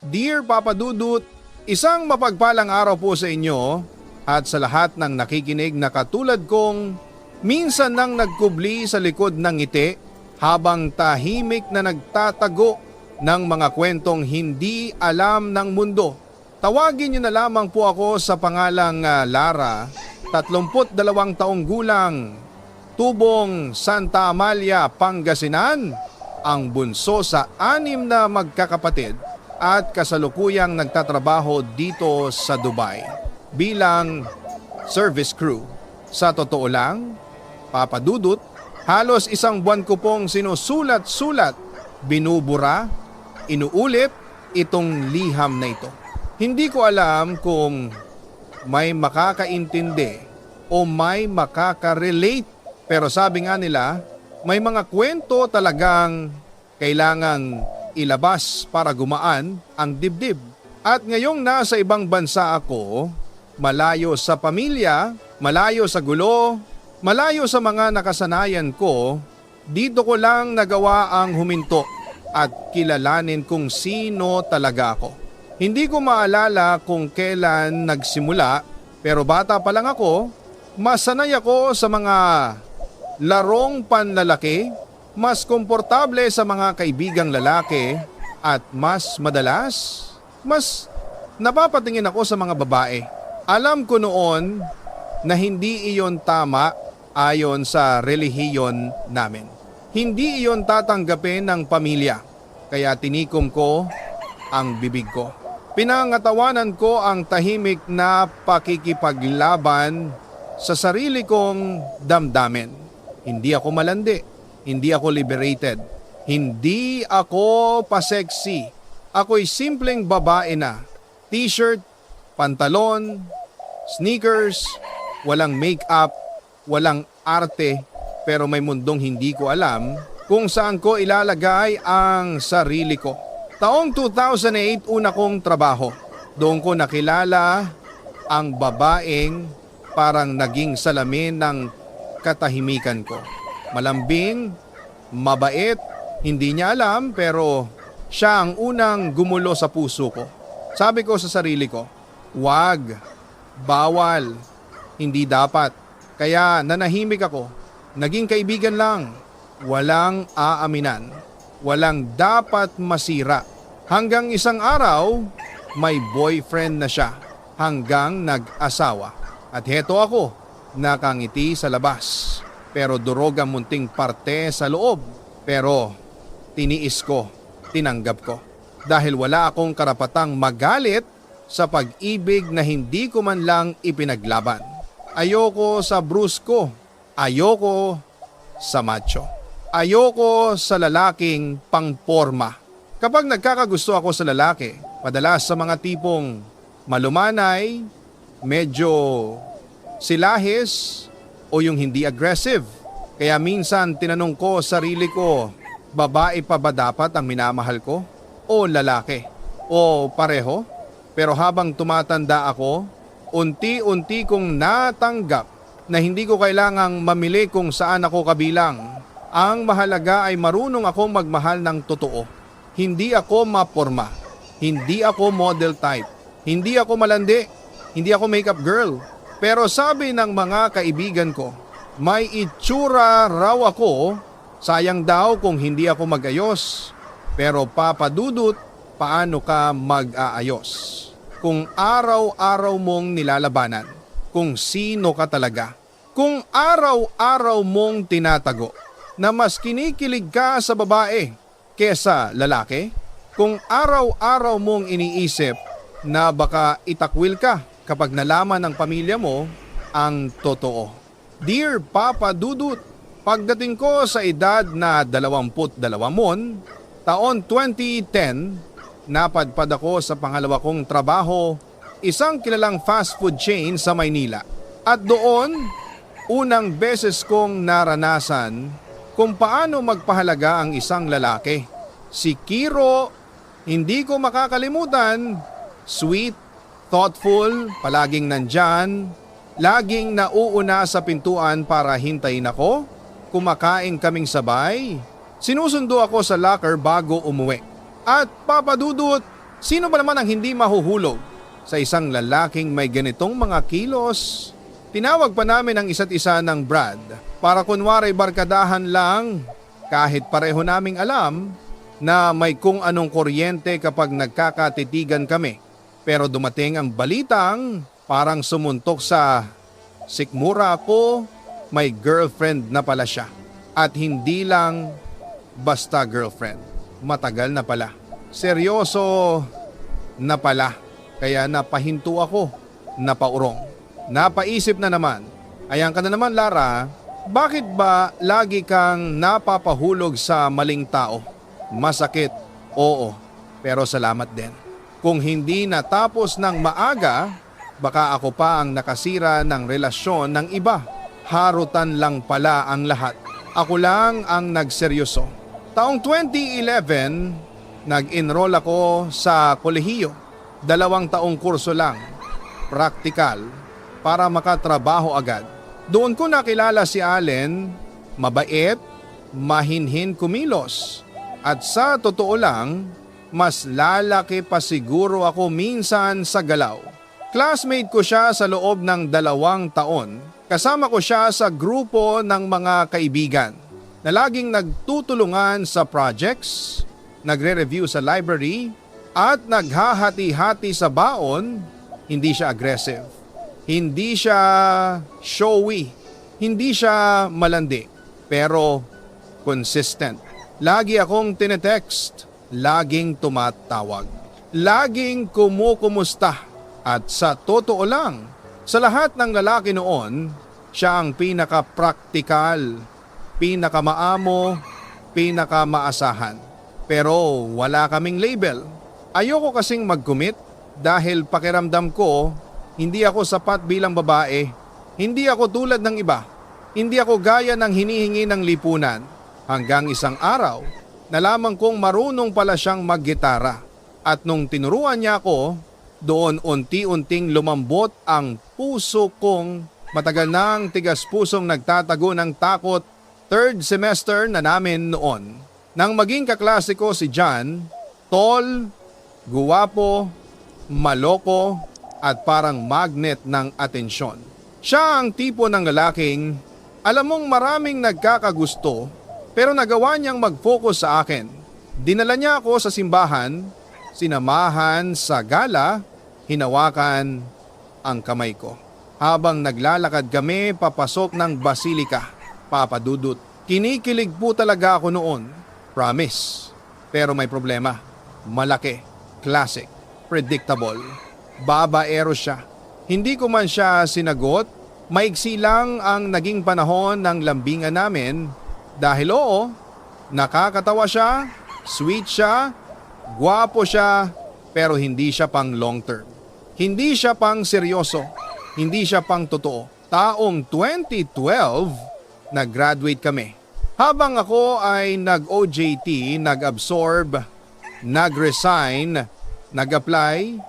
Dear Papa Dudut, isang mapagpalang araw po sa inyo at sa lahat ng nakikinig na katulad kong minsan nang nagkubli sa likod ng ngiti habang tahimik na nagtatago ng mga kwentong hindi alam ng mundo. Tawagin niyo na lamang po ako sa pangalang Lara, 32 taong gulang, Tubong, Santa Amalia, Pangasinan, ang bunso sa 6 na magkakapatid at kasalukuyang nagtatrabaho dito sa Dubai bilang service crew. Sa totoo lang, Papa Dudut, halos 1 buwan ko pong sinusulat-sulat, binubura, inuulit itong liham na ito. Hindi ko alam kung may makakaintindi o may makaka-relate, pero sabi nga nila, may mga kwento talagang kailangang ilabas para gumaan ang dibdib. At ngayong nasa ibang bansa ako, malayo sa pamilya, malayo sa gulo, malayo sa mga nakasanayan ko, dito ko lang nagawa ang huminto at kilalanin kung sino talaga ako. Hindi ko maalala kung kailan nagsimula, pero bata pa lang ako, masanay ako sa mga larong panlalaki, mas komportable sa mga kaibigang lalaki at mas madalas, mas napapatingin ako sa mga babae. Alam ko noon na hindi iyon tama ayon sa relihiyon namin. Hindi iyon tatanggapin ng pamilya, kaya tinikom ko ang bibig ko. Pinangatawanan ko ang tahimik na pakikipaglaban sa sarili kong damdamin. Hindi ako malandi, hindi ako liberated, hindi ako pa-sexy. Ako'y simpleng babae na, t-shirt, pantalon, sneakers, walang make-up, walang arte, pero may mundong hindi ko alam kung saan ko ilalagay ang sarili ko. Taong 2008 una kong trabaho. Doon ko nakilala ang babaeng parang naging salamin ng katahimikan ko. Malambing, mabait, hindi niya alam pero siya ang unang gumulo sa puso ko. Sabi ko sa sarili ko, wag, bawal, hindi dapat. Kaya nanahimik ako, naging kaibigan lang, walang aaminan, walang dapat masira. Hanggang isang araw, may boyfriend na siya hanggang nag-asawa. At heto ako, nakangiti sa labas, pero durog ang munting parte sa loob. Pero tiniis ko, tinanggap ko. Dahil wala akong karapatang magalit sa pag-ibig na hindi ko man lang ipinaglaban. Ayoko sa brusko, ayoko sa macho. Ayoko sa lalaking pangporma. Kapag nagkakagusto ako sa lalaki, madalas sa mga tipong malumanay, medyo silahis o yung hindi aggressive. Kaya minsan tinanong ko sarili ko, babae pa ba dapat ang minamahal ko? O lalaki? O pareho? Pero habang tumatanda ako, unti-unti kong natanggap na hindi ko kailangang mamili kung saan ako kabilang. Ang mahalaga ay marunong akong magmahal ng totoo. Hindi ako maporma. Hindi ako model type. Hindi ako malandi. Hindi ako makeup girl. Pero sabi ng mga kaibigan ko, may itsura raw ako, sayang daw kung hindi ako mag-ayos. Pero Papa Dudut, paano ka mag-aayos? Kung araw-araw mong nilalabanan, kung sino ka talaga, kung araw-araw mong tinatago, na mas kinikilig ka sa babae kesa lalaki, kung araw-araw mong iniisip na baka itakwil ka kapag nalaman ng pamilya mo ang totoo. Dear Papa Dudut, pagdating ko sa edad na 22 taon 2010, napadpad ako sa pangalawa kong trabaho, isang kilalang fast food chain sa Maynila. At doon, unang beses kong naranasan kung paano magpahalaga ang isang lalaki. Si Kiro, hindi ko makakalimutan, sweet, thoughtful, palaging nandyan, laging nauuna sa pintuan para hintayin ako, kumakain kaming sabay, sinusundo ako sa locker bago umuwi. At Papa Dudut, Sino ba naman ang hindi mahuhulog sa isang lalaking may ganitong mga kilos? Tinawag pa namin ang isa't isa ng Brad para kunwari barkadahan lang kahit pareho naming alam na may kung anong kuryente kapag nagkakatitigan kami. Pero dumating ang balitang parang sumuntok sa sikmura ko, may girlfriend na pala siya. At hindi lang basta girlfriend, matagal na pala. Seryoso na pala, kaya napahinto ako, napaurong. Napaisip na naman, ayan ka na naman Lara, bakit ba lagi kang napapahulog sa maling tao? Masakit, oo, pero salamat din. Kung hindi natapos ng maaga, baka ako pa ang nakasira ng relasyon ng iba. Harutan lang pala ang lahat. Ako lang ang nagseryoso. Taong 2011, nag-enroll ako sa kolehiyo. 2 taong kurso lang, praktikal, para makatrabaho agad. Doon ko nakilala si Allen, mabait, mahinhin kumilos. At sa totoo lang, mas lalaki pa siguro ako minsan sa galaw. Classmate ko siya sa loob ng 2 taon. Kasama ko siya sa grupo ng mga kaibigan na laging nagtutulungan sa projects, nagre-review sa library, at naghahati-hati sa baon. Hindi siya aggressive, hindi siya showy, hindi siya malandi, pero consistent. Lagi akong tinetext, laging tumatawag, laging kumukumusta. At sa totoo lang, sa lahat ng lalaki noon, siya ang pinaka-praktikal, pinaka-maamo, pinaka-maasahan. Pero wala kaming label. Ayoko kasing mag-commit dahil pakiramdam ko, hindi ako sapat bilang babae. Hindi ako tulad ng iba. Hindi ako gaya ng hinihingi ng lipunan. Hanggang isang araw, nalaman kong marunong pala siyang maggitara. At nung tinuruan niya ako, doon unti-unting lumambot ang puso kong matagal nang tigas pusong nagtatago ng takot. 3rd semester na namin noon. Nang maging kaklase ko si John, tall, guwapo, maloko at parang magnet ng atensyon. Siya ang tipo ng lalaking alam mong maraming nagkakagusto pero nagawa niyang mag-focus sa akin. Dinala niya ako sa simbahan, sinamahan sa gala, hinawakan ang kamay ko. Habang naglalakad kami papasok ng basilika, Papa Dudut. Kinikilig po talaga ako noon, promise. Pero may problema, malaki, classic, predictable. Babaero siya. Hindi ko man siya sinagot, maigsi lang ang naging panahon ng lambingan namin dahil oo, nakakatawa siya, sweet siya, guwapo siya, pero hindi siya pang long term. Hindi siya pang seryoso, hindi siya pang totoo. Taong 2012, nag-graduate kami. Habang ako ay nag-OJT, nag-absorb, nag-resign, nag-apply,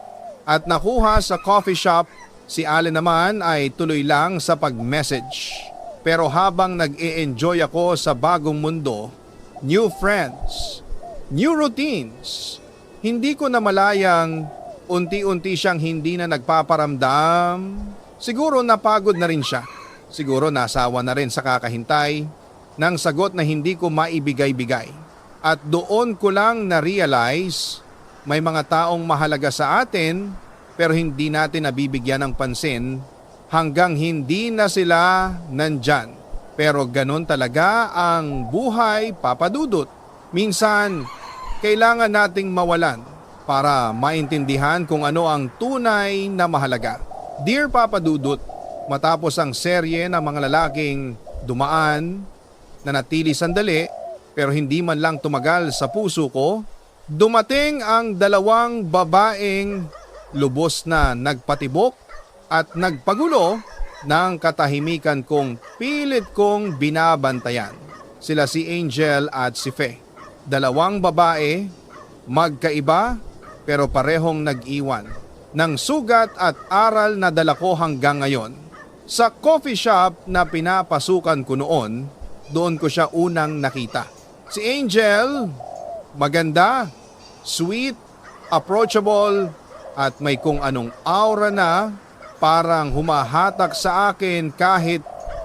at nakuha sa coffee shop, si Allen naman ay tuloy lang sa pag-message. Pero habang nag-e-enjoy ako sa bagong mundo, new friends, new routines, hindi ko na malayang unti-unti siyang hindi na nagpaparamdam. Siguro napagod na rin siya. Siguro nasawa na rin sa kakahintay ng sagot na hindi ko maibigay-bigay. At doon ko lang na-realize may mga taong mahalaga sa atin pero hindi natin nabibigyan ng pansin hanggang hindi na sila nandyan. Pero ganun talaga ang buhay, Papa Dudut. Minsan, kailangan nating mawalan para maintindihan kung ano ang tunay na mahalaga. Dear Papa Dudut, matapos ang serye ng mga lalaking dumaan, nanatili sandali pero hindi man lang tumagal sa puso ko, dumating ang 2 babaeng lubos na nagpatibok at nagpagulo ng katahimikan kong pilit kong binabantayan. Sila si Angel at si Fe. 2 babae, magkaiba pero parehong nag-iwan ng sugat at aral na dala ko hanggang ngayon. Sa coffee shop na pinapasukan ko noon, doon ko siya unang nakita. Si Angel, maganda, sweet, approachable at may kung anong aura na parang humahatak sa akin kahit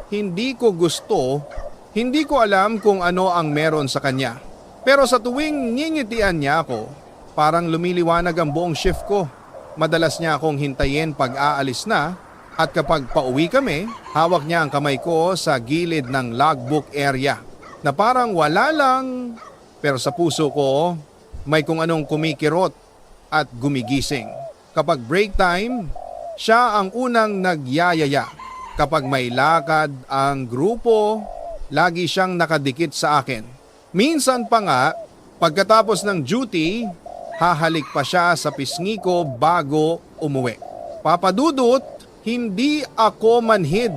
hindi ko gusto, hindi ko alam kung ano ang meron sa kanya. Pero sa tuwing ngingitian niya ako, parang lumiliwanag ang buong shift ko. Madalas niya akong hintayin pag aalis na at kapag pauwi kami, hawak niya ang kamay ko sa gilid ng logbook area na parang wala lang pero sa puso ko may kung anong kumikirot at gumigising. Kapag break time, siya ang unang nagyayaya. Kapag may lakad ang grupo, lagi siyang nakadikit sa akin. Minsan pa nga, pagkatapos ng duty, hahalik pa siya sa pisngi ko bago umuwi. Papadudot, hindi ako manhid.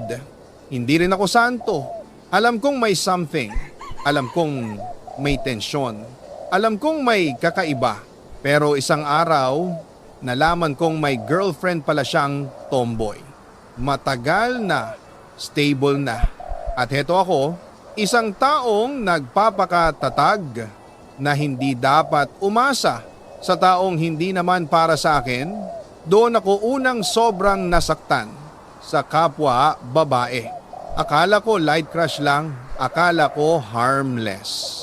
Hindi rin ako santo. Alam kong may something. Alam kong may tensyon. Alam kong may kakaiba. Pero isang araw, nalaman kong may girlfriend pala siyang tomboy. Matagal na, stable na. At heto ako, isang taong nagpapakatatag na hindi dapat umasa sa taong hindi naman para sa akin. Doon ako unang sobrang nasaktan sa kapwa babae. Akala ko light crush lang, akala ko harmless.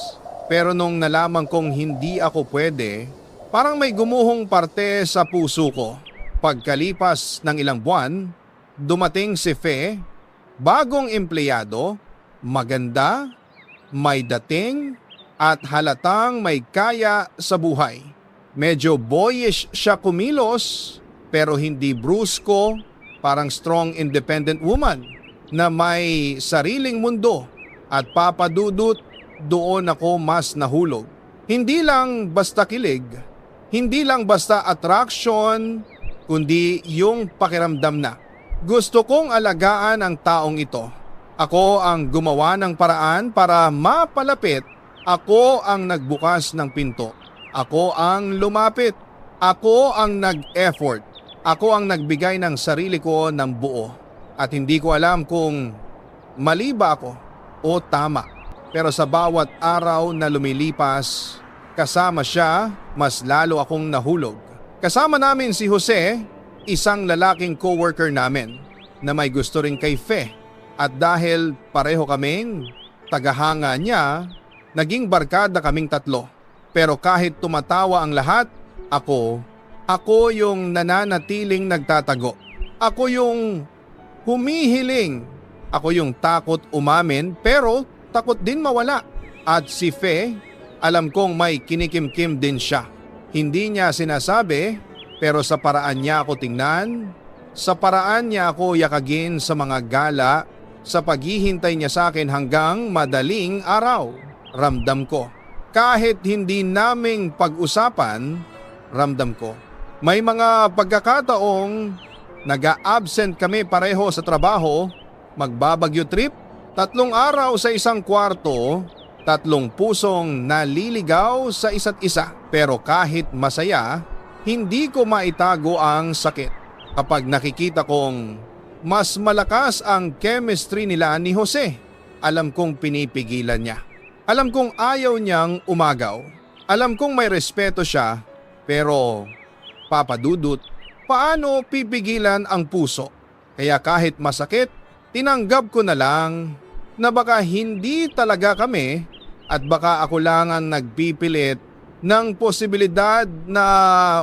Pero nung nalaman kong hindi ako pwede, parang may gumuhong parte sa puso ko. Pagkalipas ng ilang buwan, dumating si Fe, bagong empleyado, maganda, may dating, at halatang may kaya sa buhay. Medyo boyish siya kumilos, pero hindi brusko, parang strong independent woman na may sariling mundo at papadudot doon ako mas nahulog. Hindi lang basta kilig, hindi lang basta attraction, kundi yung pakiramdam na gusto kong alagaan ang taong ito. Ako ang gumawa ng paraan para mapalapit. Ako ang nagbukas ng pinto. Ako ang lumapit. Ako ang nag-effort. Ako ang nagbigay ng sarili ko ng buo. At hindi ko alam kung mali ba ako o tama. Pero sa bawat araw na lumilipas, kasama siya, mas lalo akong nahulog. Kasama namin si Jose, isang lalaking coworker namin na may gusto rin kay Fe. At dahil pareho kaming tagahanga niya, naging barkada kaming tatlo. Pero kahit tumatawa ang lahat, ako yung nananatiling nagtatago. Ako yung humihiling. Ako yung takot umamin pero takot din mawala. At si Fe, alam kong may kinikimkim din siya. Hindi niya sinasabi pero sa paraan niya ako tingnan, sa paraan niya ako yakagin sa mga gala, sa paghihintay niya sa akin hanggang madaling araw. Ramdam ko. Kahit hindi naming pag-usapan, ramdam ko. May mga pagkakataong nag-a-absent kami pareho sa trabaho, magbabagyo trip, 3 araw sa isang kwarto, 3 pusong naliligaw sa isa't isa. Pero kahit masaya, hindi ko maitago ang sakit. Kapag nakikita kong mas malakas ang chemistry nila ni Jose, alam kong pinipigilan niya. Alam kong ayaw niyang umagaw. Alam kong may respeto siya, pero papadudot, paano pipigilan ang puso? Kaya kahit masakit, tinanggap ko na lang na baka hindi talaga kami at baka ako lang ang nagpipilit ng posibilidad na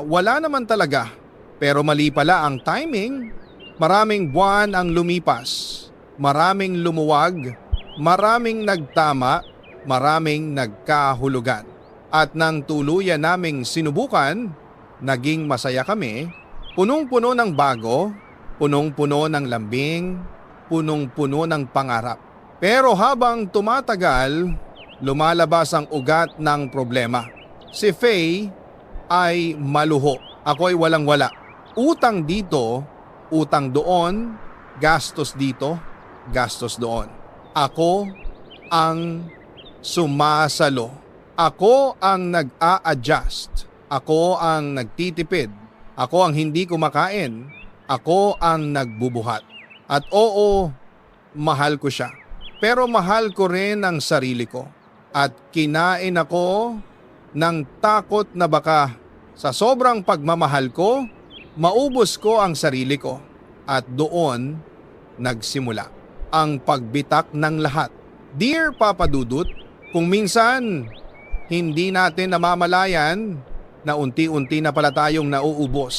wala naman talaga. Pero mali pala ang timing. Maraming buwan ang lumipas, maraming lumuwag, maraming nagtama, maraming nagkahulugan. At nang tuluyan naming sinubukan, naging masaya kami, punong-puno ng bago, punong-puno ng lambing, punong-puno ng pangarap. Pero habang tumatagal, lumalabas ang ugat ng problema. Si Faye ay maluho, ako'y walang-wala. Utang dito, utang doon, gastos dito, gastos doon. Ako ang sumasalo. Ako ang nag-a-adjust. Ako ang nagtitipid. Ako ang hindi kumakain. Ako ang nagbubuhat. At oo, mahal ko siya. Pero mahal ko rin ang sarili ko. At kinain ako ng takot na baka Sa sobrang pagmamahal ko, maubos ko ang sarili ko at doon nagsimula ang pagbitak ng lahat. Dear Papa Dudut, kung minsan hindi natin namamalayan na unti-unti na pala tayong nauubos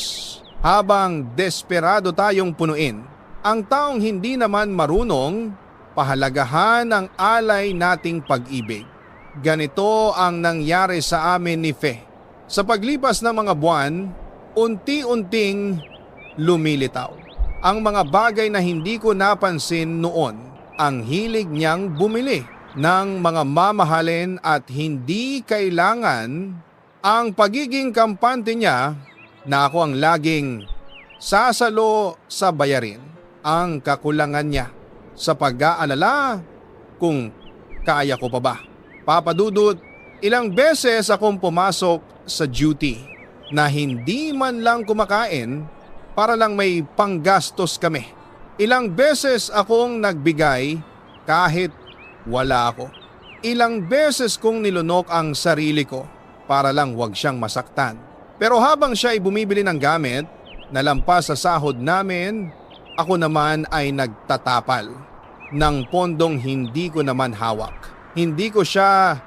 habang desperado tayong punuin ang taong hindi naman marunong pahalagahan ang alay nating pag-ibig. Ganito ang nangyari sa amin ni Fe. Sa paglipas ng mga buwan, unti-unting lumilitaw ang mga bagay na hindi ko napansin noon. Ang hilig niyang bumili ng mga mamahalin at hindi kailangan ang pagiging kampante niya na ako ang laging sasalo sa bayarin ang kakulangan niya sa pag-aalala kung kaya ko pa ba. Papa Dudut, ilang beses akong pumasok sa duty na hindi man lang kumakain para lang may panggastos kami. Ilang beses akong nagbigay kahit wala ako. Ilang beses kong nilunok ang sarili ko para lang wag siyang masaktan. Pero habang siya ay bumibili ng gamit na lampas sa sahod namin, ako naman ay nagtatapal ng pondong hindi ko naman hawak. Hindi ko siya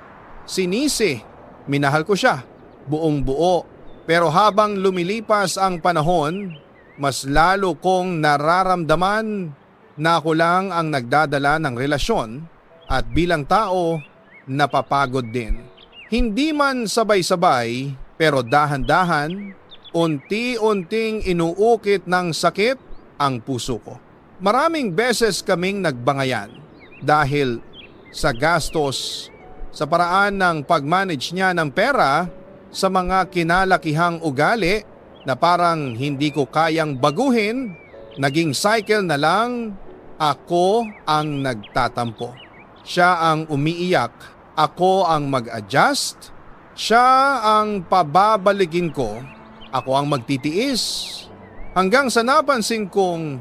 sinisi, minahal ko siya buong buo. Pero habang lumilipas ang panahon, mas lalo kong nararamdaman na ako lang ang nagdadala ng relasyon at bilang tao, napapagod din. Hindi man sabay-sabay pero dahan-dahan, unti-unting inuukit ng sakit ang puso ko. Maraming beses kaming nagbangayan dahil sa gastos sa paraan ng pag-manage niya ng pera sa mga kinalakihang ugali na parang hindi ko kayang baguhin, naging cycle na lang, ako ang nagtatampo. Siya ang umiiyak, ako ang mag-adjust, siya ang pababalikin ko, ako ang magtitiis. Hanggang sa napansin kong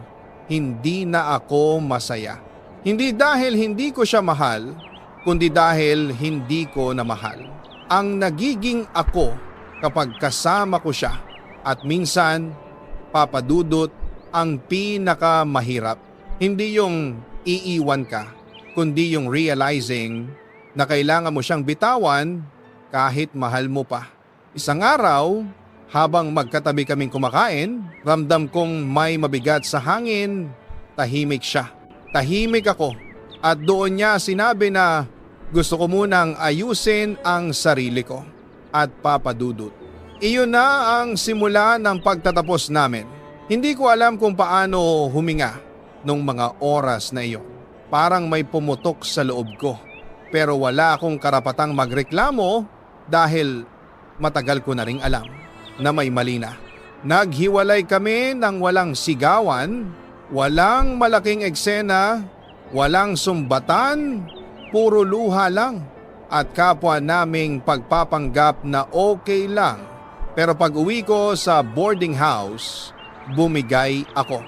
hindi na ako masaya. Hindi dahil hindi ko siya mahal, kundi dahil hindi ko na mahal. Ang nagiging ako kapag kasama ko siya at minsan, Papa Dudut, ang pinakamahirap. Hindi yung iiwan ka, kundi yung realizing na kailangan mo siyang bitawan kahit mahal mo pa. Isang araw, habang magkatabi kaming kumakain, ramdam kong may mabigat sa hangin. Tahimik siya. Tahimik ako. At doon niya sinabi na gusto ko munang ayusin ang sarili ko. At Papa Dudut, iyon na ang simula ng pagtatapos namin. Hindi ko alam kung paano huminga nung mga oras na iyon. Parang may pumutok sa loob ko. Pero wala akong karapatang magreklamo dahil matagal ko na ring alam na may mali na. Naghiwalay kami ng walang sigawan, walang malaking eksena, walang sumbatan, puro luha lang at kapwa naming pagpapanggap na okay lang. Pero pag uwi ko sa boarding house, bumigay ako.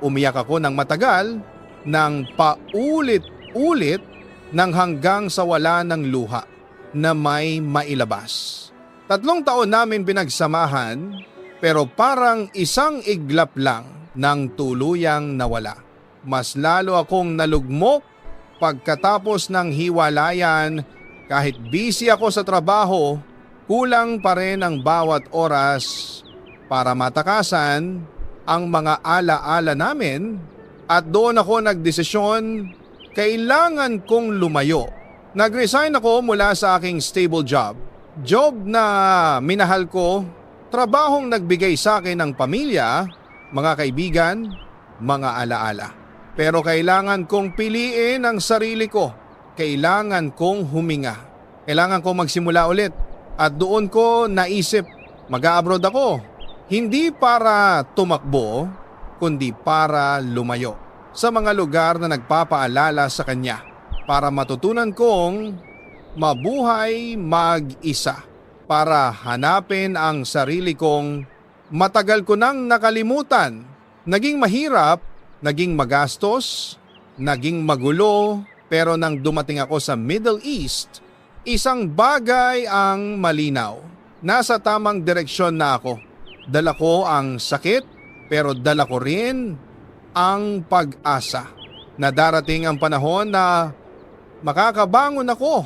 Umiyak ako ng matagal, ng paulit-ulit nang hanggang sa wala ng luha na may mailabas. 3 taon namin pinagsamahan pero parang isang iglap lang nang tuluyang nawala. Mas lalo akong nalugmok pagkatapos ng hiwalayan. Kahit busy ako sa trabaho, kulang pa rin ang bawat oras para matakasan ang mga ala-ala namin at doon ako nagdesisyon, kailangan kong lumayo. Nag-resign ako mula sa aking stable job. Job na minahal ko, trabahong nagbigay sa akin ng pamilya, mga kaibigan, mga alaala. Pero kailangan kong piliin ang sarili ko. Kailangan kong huminga. Kailangan kong magsimula ulit. At doon ko naisip, mag-a-abroad ako. Hindi para tumakbo, kundi para lumayo sa mga lugar na nagpapaalala sa kanya. Para matutunan kong mabuhay mag-isa, para hanapin ang sarili kong matagal ko nang nakalimutan. Naging mahirap, naging magastos, naging magulo, pero nang dumating ako sa Middle East, isang bagay ang malinaw. nasa tamang direksyon na ako. Dala ko ang sakit pero dala ko rin ang pag-asa na darating ang panahon na makakabangon ako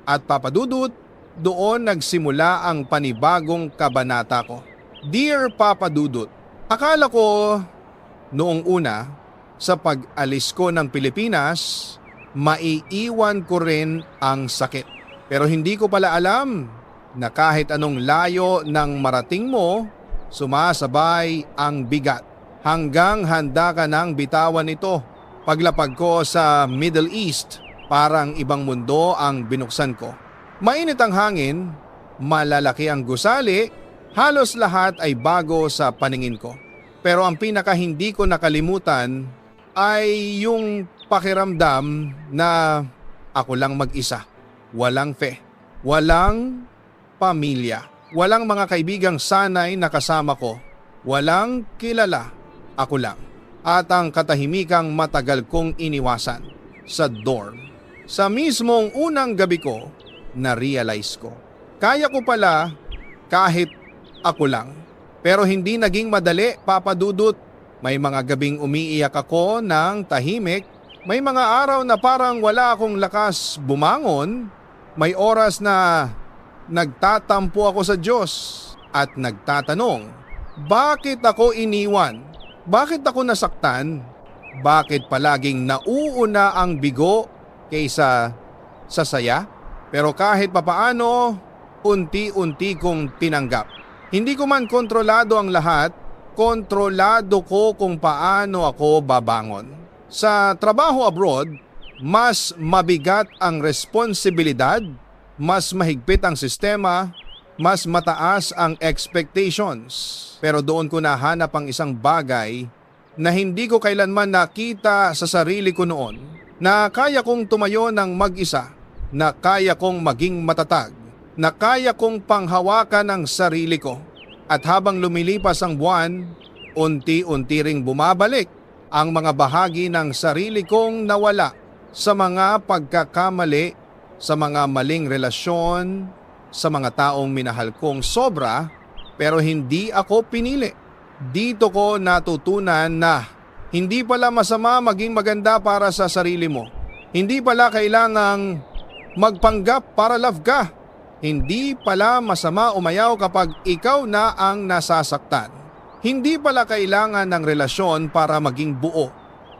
at papadudot doon nagsimula ang panibagong kabanata ko. Dear Papa Dudut, akala ko noong una sa pag-alis ko ng Pilipinas, maiiwan ko rin ang sakit. Pero hindi ko pala alam na kahit anong layo ng marating mo, sumasabay ang bigat hanggang handa ka nang bitawan ito. Paglapag ko sa Middle East, parang ibang mundo ang binuksan ko. Mainit ang hangin, malalaki ang gusali, halos lahat ay bago sa paningin ko. Pero ang pinaka hindi ko nakalimutan ay yung pakiramdam na ako lang mag-isa. Walang walang pamilya, walang mga kaibigang sanay na kasama ko, walang kilala, ako lang. At ang katahimikang matagal kong iniwasan sa dorm. Sa mismong unang gabi ko, na-realize ko. Kaya ko pala kahit ako lang. Pero hindi naging madali, Papa Dudut. May mga gabing umiiyak ako ng tahimik. May mga araw na parang wala akong lakas bumangon. May oras na nagtatampo ako sa Diyos at nagtatanong, bakit ako iniwan? Bakit ako nasaktan? Bakit palaging nauuna ang bigo kaysa sa saya? Pero kahit papaano, unti-unti kong tinanggap. Hindi ko man kontrolado ang lahat, kontrolado ko kung paano ako babangon. Sa trabaho abroad, mas mabigat ang responsibilidad, mas mahigpit ang sistema, mas mataas ang expectations. Pero doon ko nahanap ang isang bagay na hindi ko kailanman nakita sa sarili ko noon, na kaya kong tumayo ng mag-isa, na kaya kong maging matatag, na kaya kong panghawakan ang sarili ko. At habang lumilipas ang buwan, unti-unti ring bumabalik ang mga bahagi ng sarili kong nawala sa mga pagkakamali, sa mga maling relasyon, sa mga taong minahal kong sobra pero hindi ako pinili. Dito ko natutunan na hindi pala masama maging maganda para sa sarili mo. Hindi pala kailangang magpanggap para love ka. Hindi pala masama umayaw kapag ikaw na ang nasasaktan. Hindi pala kailangan ng relasyon para maging buo.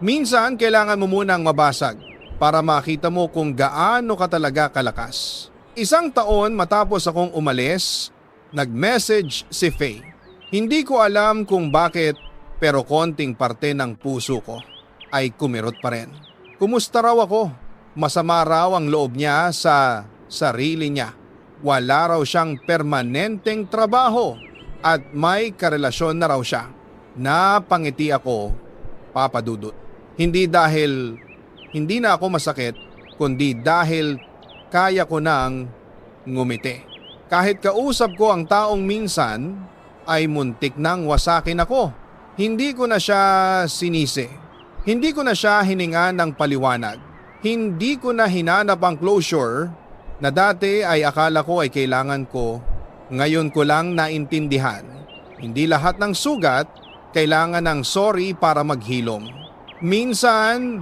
Minsan kailangan mo munang mabasag para makita mo kung gaano ka talaga kalakas. Isang taon matapos akong umalis, nag-message si Faye. Hindi ko alam kung bakit pero konting parte ng puso ko ay kumirot pa rin. Kumusta raw ako? Masama raw ang loob niya sa sarili niya. Wala raw siyang permanenteng trabaho at may karelasyon na raw siya. Napangiti ako, Papa Dudut. Hindi dahil hindi na ako masakit, kundi dahil kaya ko nang ngumiti. Kahit kausap ko ang taong minsan ay muntik nang wasakin ako. Hindi ko na siya sinisi. Hindi ko na siya hiningan ng paliwanag. Hindi ko na hinanap ang closure na dati ay akala ko ay kailangan ko. Ngayon ko lang naintindihan. Hindi lahat ng sugat kailangan ng sorry para maghilom. Minsan,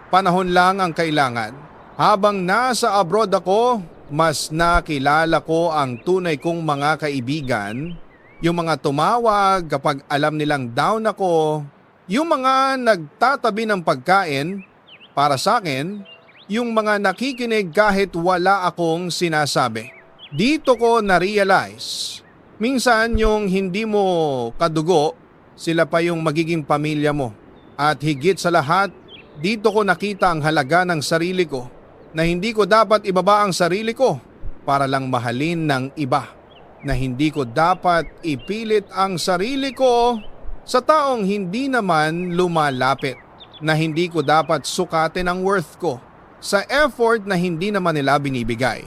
panahon lang ang kailangan. Habang nasa abroad ako, mas nakilala ko ang tunay kong mga kaibigan, yung mga tumawag kapag alam nilang down ako, yung mga nagtatabi ng pagkain para sa akin, yung mga nakikinig kahit wala akong sinasabi. Dito ko na-realize, minsan yung hindi mo kadugo, sila pa yung magiging pamilya mo. At higit sa lahat, dito ko nakita ang halaga ng sarili ko, na hindi ko dapat ibaba ang sarili ko para lang mahalin ng iba, na hindi ko dapat ipilit ang sarili ko sa taong hindi naman lumalapit, na hindi ko dapat sukatin ang worth ko sa effort na hindi naman nila binibigay.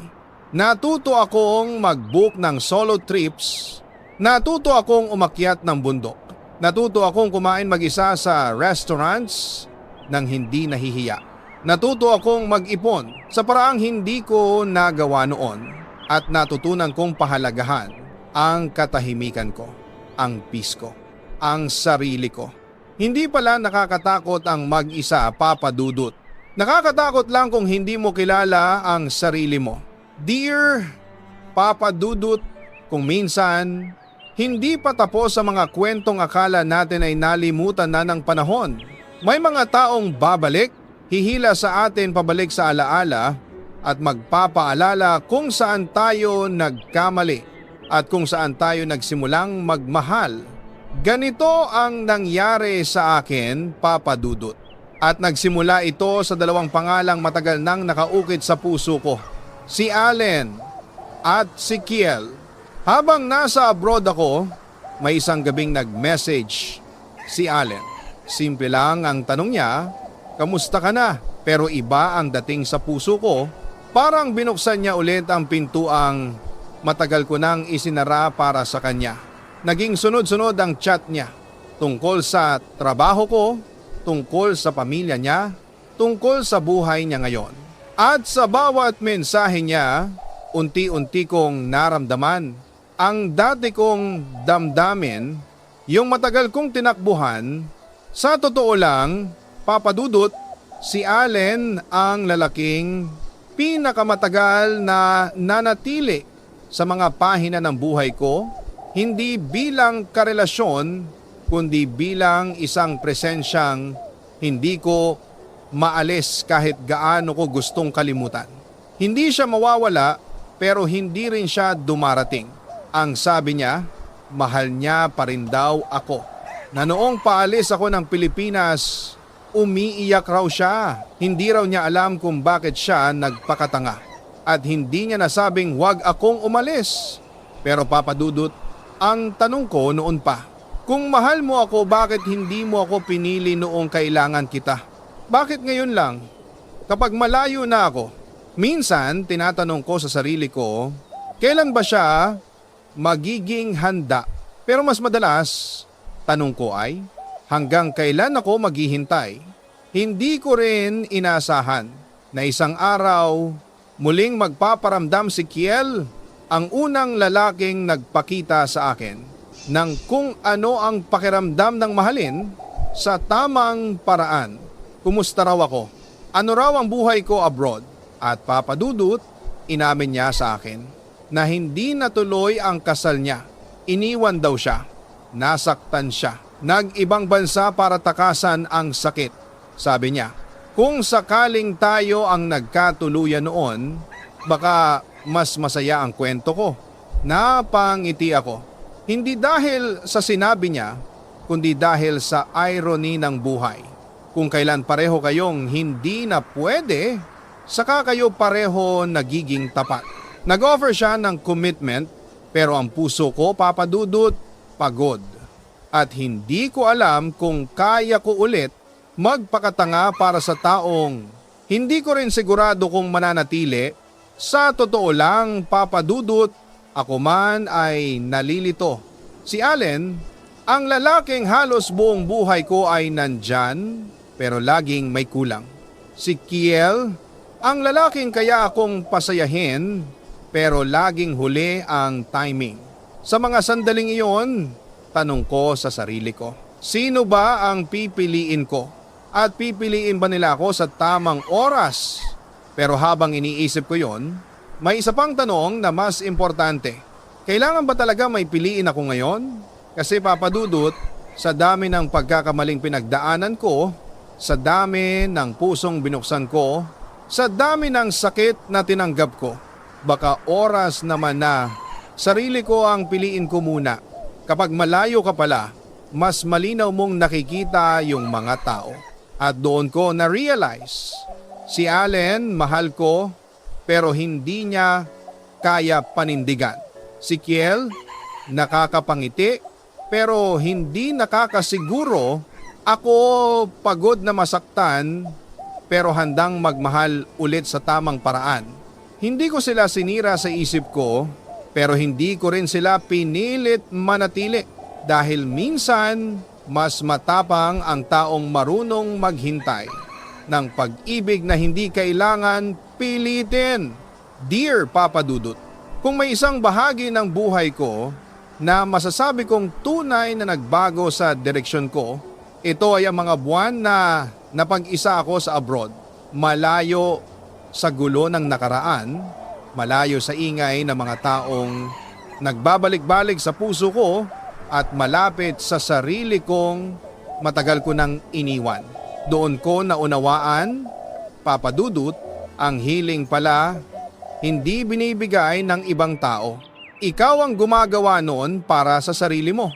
Natuto akong mag-book ng solo trips, natuto akong umakyat ng bundok, natuto akong kumain mag-isa sa restaurants nang hindi nahihiya. Natuto akong mag-ipon sa paraang hindi ko nagawa noon at natutunan kong pahalagahan ang katahimikan ko, ang peace ko, ang sarili ko. Hindi pala nakakatakot ang mag-isa, Papa Dudut. Nakakatakot lang kung hindi mo kilala ang sarili mo. Dear Papa Dudut, kung minsan hindi pa tapos sa mga kwentong akala natin ay nalimutan na ng panahon. May mga taong babalik, hihila sa atin pabalik sa alaala at magpapaalala kung saan tayo nagkamali at kung saan tayo nagsimulang magmahal. Ganito ang nangyari sa akin, Papa Dudut. At nagsimula ito sa dalawang pangalang matagal nang nakaukit sa puso ko. Si Allen at si Kiel. Habang nasa abroad ako, may isang gabing nag-message si Allen. Simple lang ang tanong niya, kamusta ka na? Pero iba ang dating sa puso ko. Parang binuksan niya ulit ang pintuang matagal ko nang isinara para sa kanya. Naging sunod-sunod ang chat niya tungkol sa trabaho ko, tungkol sa pamilya niya, tungkol sa buhay niya ngayon. At sa bawat mensahe niya, unti-unti kong naramdaman ang dati kong damdamin, yung matagal kong tinakbuhan. Sa totoo lang, Papa Dudut, si Allen ang lalaking pinakamatagal na nanatili sa mga pahina ng buhay ko, hindi bilang karelasyon, kundi bilang isang presensyang hindi ko maalis kahit gaano ko gustong kalimutan. Hindi siya mawawala pero hindi rin siya dumarating. Ang sabi niya, mahal niya pa rin daw ako. Na noong paalis ako ng Pilipinas, umiiyak raw siya. Hindi raw niya alam kung bakit siya nagpakatanga. At hindi niya nasabing wag akong umalis. Pero Papa Dudut, ang tanong ko noon pa, kung mahal mo ako, bakit hindi mo ako pinili noong kailangan kita? Bakit ngayon lang? Kapag malayo na ako, minsan tinatanong ko sa sarili ko, kailan ba siya magiging handa? Pero mas madalas, tanong ko ay, hanggang kailan ako maghihintay? Hindi ko rin inasahan na isang araw muling magpaparamdam si Kiel, ang unang lalaking nagpakita sa akin ng kung ano ang pakiramdam ng mahalin sa tamang paraan. Kumusta raw ako? Ano raw ang buhay ko abroad? At Papa Dudut, inamin niya sa akin na hindi natuloy ang kasal niya. Iniwan daw siya. Nasaktan siya. Nag-ibang bansa para takasan ang sakit. Sabi niya, kung sakaling tayo ang nagkatuluyan noon, baka mas masaya ang kwento ko. Napangiti ako. Hindi dahil sa sinabi niya, kundi dahil sa irony ng buhay. Kung kailan pareho kayong hindi na pwede, saka kayo pareho nagiging tapat. Nag-offer siya ng commitment, pero ang puso ko, Papa Dudut, pagod. At hindi ko alam kung kaya ko ulit magpakatanga para sa taong hindi ko rin sigurado kung mananatili. Sa totoo lang, Papa Dudut, ako man ay nalilito. Si Allen, ang lalaking halos buong buhay ko ay nandyan, pero laging may kulang. Si Kiel, ang lalaking kaya akong pasayahin, pero laging huli ang timing. Sa mga sandaling iyon, tanong ko sa sarili ko, sino ba ang pipiliin ko? At pipiliin ba nila ako sa tamang oras? Pero habang iniisip ko yon, may isa pang tanong na mas importante. Kailangan ba talaga may piliin ako ngayon? Kasi Papa Dudut, sa dami ng pagkakamaling pinagdaanan ko, sa dami ng pusong binuksan ko, sa dami ng sakit na tinanggap ko, baka oras naman na sarili ko ang piliin ko muna. Kapag malayo ka pala, mas malinaw mong nakikita yung mga tao. At doon ko na-realize, si Allen mahal ko pero hindi niya kaya panindigan. Si Kiel nakakapangiti pero hindi nakakasiguro. Ako pagod na masaktan pero handang magmahal ulit sa tamang paraan. Hindi ko sila sinira sa isip ko pero hindi ko rin sila pinilit manatili dahil minsan mas matapang ang taong marunong maghintay ng pag-ibig na hindi kailangan pilitin. Dear Papa Dudut, Kung may isang bahagi ng buhay ko na masasabi kong tunay na nagbago sa direksyon ko, ito ay ang mga buwan na napag-isa ako sa abroad. Malayo sa gulo ng nakaraan, malayo sa ingay ng mga taong nagbabalik-balik sa puso ko at malapit sa sarili kong matagal ko nang iniwan. Doon ko naunawaan, Papa Dudut, ang healing pala hindi binibigay ng ibang tao. Ikaw ang gumagawa noon para sa sarili mo.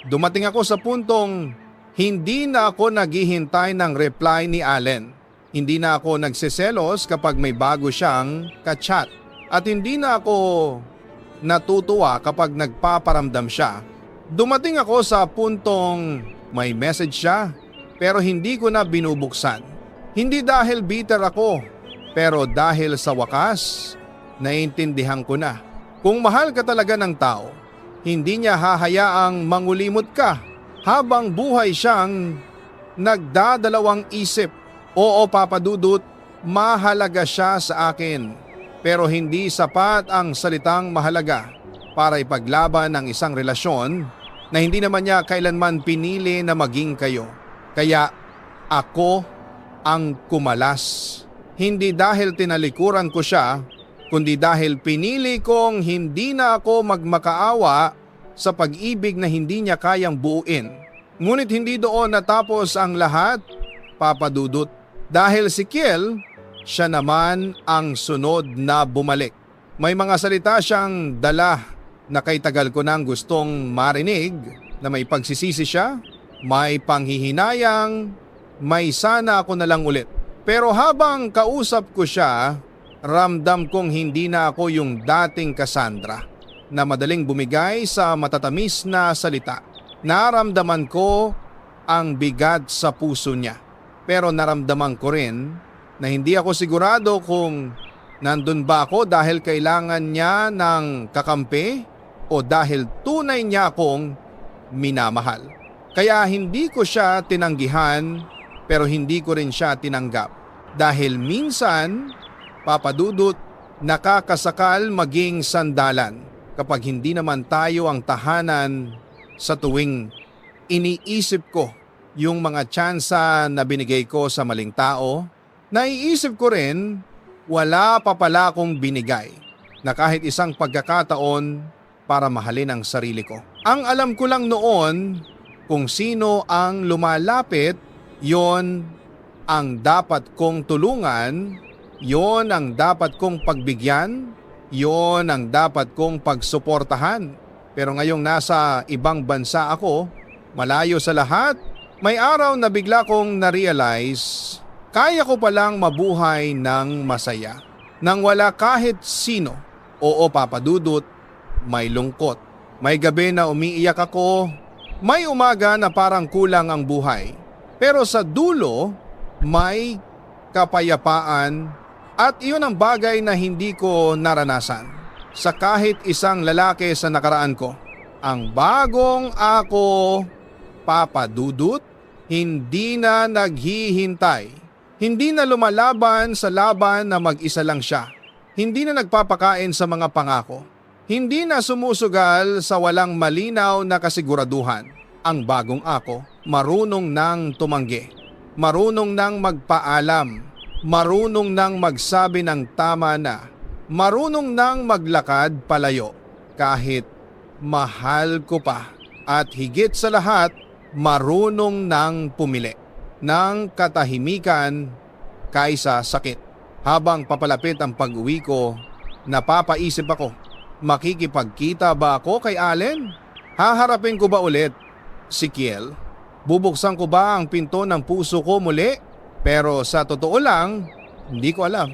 Dumating ako sa puntong hindi na ako naghihintay ng reply ni Allen. Hindi na ako nagseselos kapag may bago siyang ka-chat. At hindi na ako natutuwa kapag nagpaparamdam siya. Dumating ako sa puntong may message siya pero hindi ko na binubuksan. Hindi dahil bitter ako pero dahil sa wakas naiintindihan ko na. Kung mahal ka talaga ng tao, hindi niya hahayaang mangulimot ka habang buhay siyang nagdadalawang isip. Oo, Papa Dudut, mahalaga siya sa akin. Pero hindi sapat ang salitang mahalaga para ipaglaban ang isang relasyon na hindi naman niya kailanman pinili na maging kayo. Kaya ako ang kumalas. Hindi dahil tinalikuran ko siya, kundi dahil pinili kong hindi na ako magmakaawa sa pag-ibig na hindi niya kayang buuin. Ngunit hindi doon natapos ang lahat, Papa Dudut. Dahil si Kiel, siya naman ang sunod na bumalik. May mga salita siyang dala na kay tagal ko nang gustong marinig na may pagsisisi siya, may panghihinayang, may sana ako na lang ulit. Pero habang kausap ko siya, ramdam kong hindi na ako yung dating Cassandra na madaling bumigay sa matatamis na salita. Naramdaman ko ang bigat sa puso niya. Pero naramdaman ko rin na hindi ako sigurado kung nandun ba ako dahil kailangan niya ng kakampi o dahil tunay niya akong minamahal. Kaya hindi ko siya tinanggihan pero hindi ko rin siya tinanggap. Dahil minsan, Papa Dudut, nakakasakal maging sandalan kapag hindi naman tayo ang tahanan sa tuwing iniisip ko yung mga tsansa na binigay ko sa maling tao. Naiisip ko rin, wala pa pala akong binigay na kahit isang pagkakataon para mahalin ang sarili ko. Ang alam ko lang noon kung sino ang lumalapit, yon ang dapat kong tulungan, yon ang dapat kong pagbigyan, yon ang dapat kong pagsuportahan. Pero ngayong nasa ibang bansa ako, malayo sa lahat, may araw na bigla kong na-realize kaya ko palang mabuhay ng masaya. Nang wala kahit sino. Oo, Papa Dudut, may lungkot. May gabi na umiiyak ako. May umaga na parang kulang ang buhay. Pero sa dulo, may kapayapaan at iyon ang bagay na hindi ko naranasan sa kahit isang lalaki sa nakaraan ko. Ang bagong ako, Papa Dudut, hindi na naghihintay. Hindi na lumalaban sa laban na mag-isa lang siya. Hindi na nagpapakain sa mga pangako. Hindi na sumusugal sa walang malinaw na kasiguraduhan. Ang bagong ako, marunong nang tumanggi. Marunong nang magpaalam. Marunong nang magsabi ng tama na. Marunong nang maglakad palayo. Kahit mahal ko pa. At higit sa lahat, marunong nang pumili ng katahimikan kaysa sakit. Habang papalapit ang pag-uwi ko, napapaisip ako, makikipagkita ba ako kay Allen? Haharapin ko ba ulit si Kiel? Bubuksan ko ba ang pinto ng puso ko muli? Pero sa totoo lang, hindi ko alam.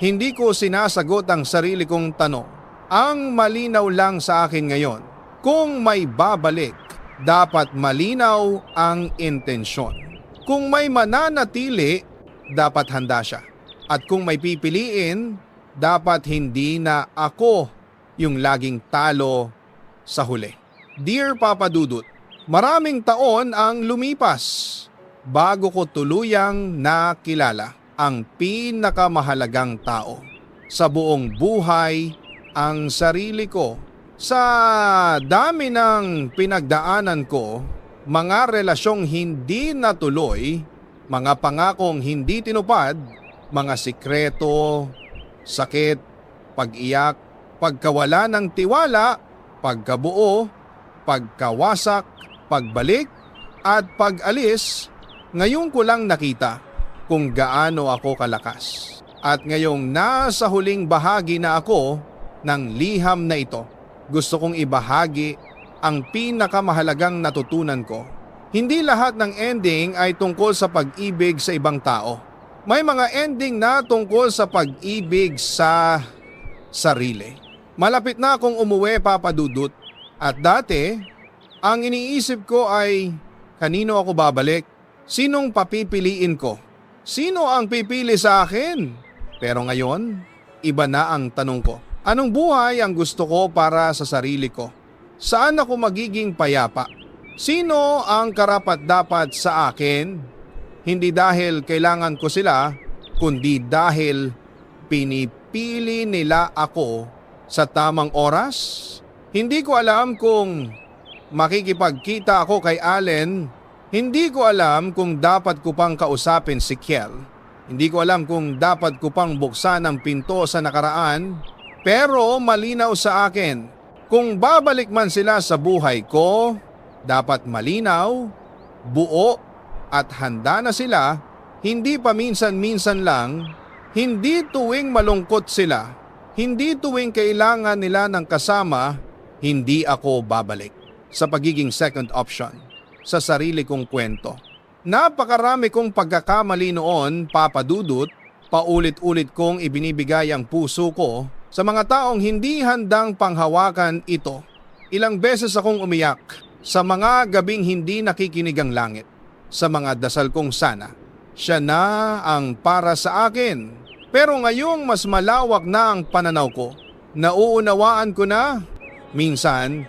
Hindi ko sinasagot ang sarili kong tanong. Ang malinaw lang sa akin ngayon, kung may babalik, dapat malinaw ang intensyon. Kung may mananatili, dapat handa siya. At kung may pipiliin, dapat hindi na ako yung laging talo sa huli. Dear Papa Dudut, maraming taon ang lumipas bago ko tuluyang nakilala ang pinakamahalagang tao sa buong buhay ang sarili ko. Sa dami ng pinagdaanan ko, mga relasyong hindi natuloy, mga pangakong hindi tinupad, mga sikreto, sakit, pag-iyak, pagkawala ng tiwala, pagkabuo, pagkawasak, pagbalik, at pag-alis, ngayon ko lang nakita kung gaano ako kalakas. At ngayong nasa huling bahagi na ako ng liham na ito, gusto kong ibahagi ang pinakamahalagang natutunan ko. Hindi lahat ng ending ay tungkol sa pag-ibig sa ibang tao. May mga ending na tungkol sa pag-ibig sa sarili. Malapit na akong umuwi, Papa Dudut. At dati, ang iniisip ko ay kanino ako babalik? Sinong papipiliin ko? Sino ang pipili sa akin? Pero ngayon, iba na ang tanong ko. Anong buhay ang gusto ko para sa sarili ko? Saan ako magiging payapa? Sino ang karapat-dapat sa akin? Hindi dahil kailangan ko sila, kundi dahil pinipili nila ako sa tamang oras? Hindi ko alam kung makikipagkita ako kay Allen. Hindi ko alam kung dapat ko pang kausapin si Kiel. Hindi ko alam kung dapat ko pang buksan ang pinto sa nakaraan. Pero malinaw sa akin, kung babalik man sila sa buhay ko, dapat malinaw, buo at handa na sila, hindi paminsan-minsan lang, hindi tuwing malungkot sila, hindi tuwing kailangan nila ng kasama, hindi ako babalik sa pagiging second option sa sarili kong kwento. Napakarami kong pagkakamali noon, Papa Dudut, paulit-ulit kong ibinibigay ang puso ko sa mga taong hindi handang panghawakan ito. Ilang beses akong umiyak sa mga gabing hindi nakikinig ang langit, sa mga dasal kong sana siya na ang para sa akin. Pero ngayong mas malawak na ang pananaw ko, nauunawaan ko na minsan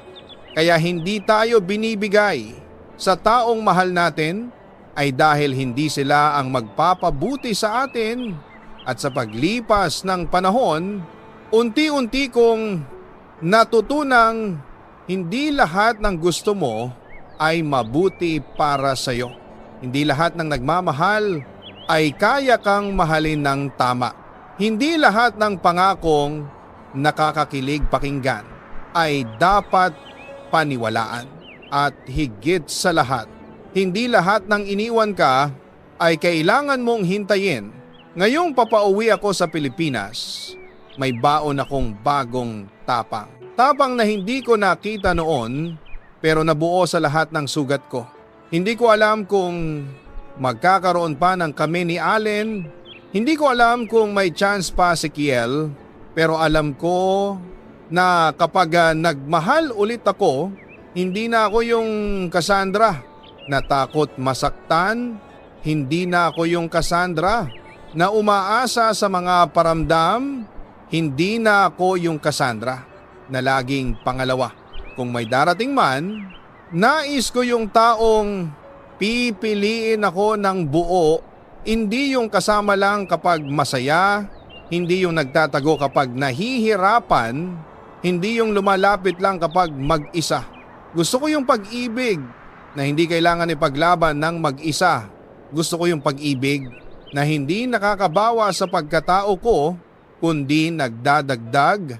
kaya hindi tayo binibigay sa taong mahal natin ay dahil hindi sila ang magpapabuti sa atin. At sa paglipas ng panahon, unti-unti kong natutunang hindi lahat ng gusto mo ay mabuti para sa iyo. Hindi lahat ng nagmamahal ay kaya kang mahalin ng tama. Hindi lahat ng pangakong nakakakilig pakinggan ay dapat paniwalaan. At higit sa lahat, hindi lahat ng iniwan ka ay kailangan mong hintayin. Ngayong papauwi ako sa Pilipinas, may baon akong bagong tapang. Tapang na hindi ko nakita noon pero nabuo sa lahat ng sugat ko. Hindi ko alam kung magkakaroon pa ng kami ni Allen. Hindi ko alam kung may chance pa si Kiel. Pero alam ko na kapag nagmahal ulit ako, hindi na ako yung Cassandra na takot masaktan. Hindi na ako yung Cassandra na umaasa sa mga paramdam. Hindi na ako yung Cassandra na laging pangalawa. Kung may darating man, nais ko yung taong pipiliin ako ng buo, hindi yung kasama lang kapag masaya, hindi yung nagtatago kapag nahihirapan, hindi yung lumalapit lang kapag mag-isa. Gusto ko yung pag-ibig na hindi kailangan ipaglaban ng mag-isa. Gusto ko yung pag-ibig na hindi nakakabawa sa pagkatao ko, kundi nagdadagdag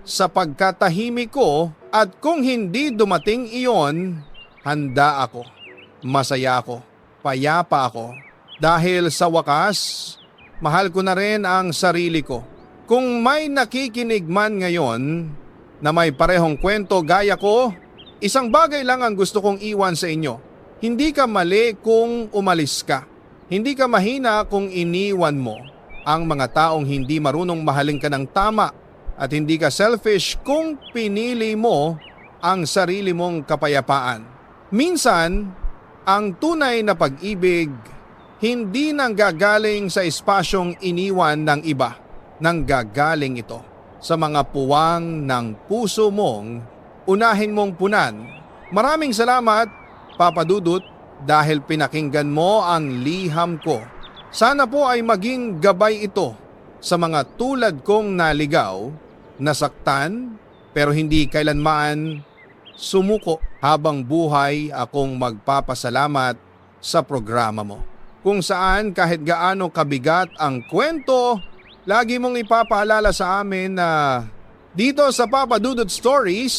sa pagkatahimik ko. At kung hindi dumating iyon, handa ako, masaya ako, payapa ako. Dahil sa wakas, mahal ko na rin ang sarili ko. Kung may nakikinig man ngayon na may parehong kwento gaya ko, isang bagay lang ang gusto kong iwan sa inyo. Hindi ka mali kung umalis ka. Hindi ka mahina kung iniwan mo ang mga taong hindi marunong mahalin ka ng tama. At hindi ka selfish kung pinili mo ang sarili mong kapayapaan. Minsan, ang tunay na pag-ibig hindi nanggagaling sa espasyong iniwan ng iba. Nanggagaling ito sa mga puwang ng puso mong unahin mong punan. Maraming salamat, Papa Dudut, dahil pinakinggan mo ang liham ko. Sana po ay maging gabay ito sa mga tulad kong naligaw nasaktan pero hindi kailanman sumuko. Habang buhay akong magpapasalamat sa programa mo. Kung saan kahit gaano kabigat ang kwento, lagi mong ipapaalala sa amin na dito sa Papa Dudut Stories,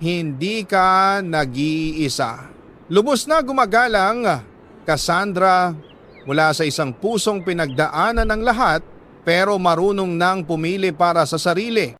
hindi ka nag-iisa. Lubos na gumagalang, Cassandra, mula sa isang pusong pinagdaanan ng lahat pero marunong nang pumili para sa sarili.